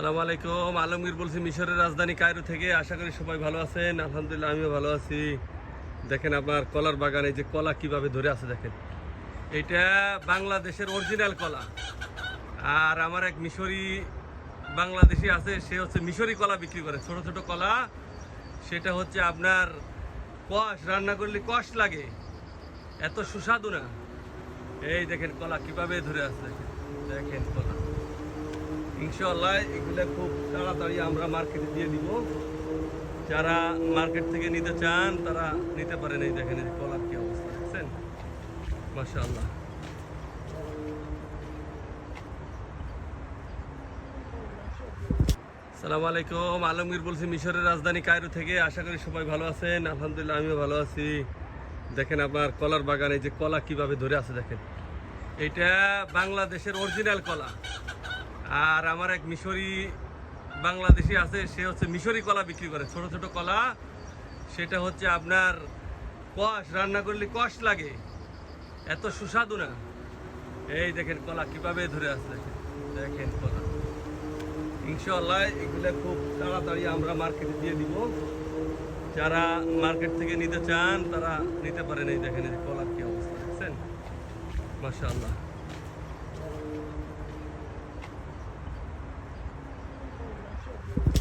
সালামু আলাইকুম। আলমগীর বলছি মিশরের রাজধানী কায়রো থেকে। আশা করি সবাই ভালো আছেন। আলহামদুলিল্লাহ আমিও ভালো আছি। দেখেন আপনার কলার বাগানে যে কলা কিভাবে ধরে আছে দেখেন। এটা বাংলাদেশের অরিজিনাল কলা। আর আমার এক মিশরি বাংলাদেশি আছে, সে হচ্ছে মিশরি কলা বিক্রি করে, ছোট ছোট কলা। সেটা হচ্ছে আপনার কষ, রান্না করলে কষ লাগে, এত সুস্বাদু না। এই দেখেন কলা কিভাবে ধরে আছে, দেখেন কলা। ইনশাআল্লাহ এগুলো খুব তাড়াতাড়ি আমরা মার্কেটে দিয়ে দিব। যারা মার্কেট থেকে নিতে চান তারা নিতে পারেন। এই দেখেন এই কলার কি অবস্থা, দেখছেন? মাশাআল্লাহ। সালামু আলাইকুম। আলমগীর বলছি মিশরের রাজধানী কায়রো থেকে। আশা করি সবাই ভালো আছেন। আলহামদুলিল্লাহ আমিও ভালো আছি। দেখেন আপনার কলার বাগানে যে কলা কিভাবে ধরে আছে দেখেন। এটা বাংলাদেশের অরিজিনাল কলা। আর আমার এক মিশরি বাংলাদেশি আছে, সে হচ্ছে মিশরি কলা বিক্রি করে, ছোট ছোট কলা। সেটা হচ্ছে আপনার কষ, রান্না করলে কষ লাগে, এত সুস্বাদু না। এই দেখেন কলা কিভাবে ধরে আছে, দেখেন কলা। ইনশাআল্লাহ এগুলো খুব তাড়াতাড়ি আমরা মার্কেটে দিয়ে দিব। যারা মার্কেট থেকে নিতে চান তারা নিতে পারেন। এই দেখেন এই কলার কি অবস্থা, দেখছেন? মাশাআল্লাহ।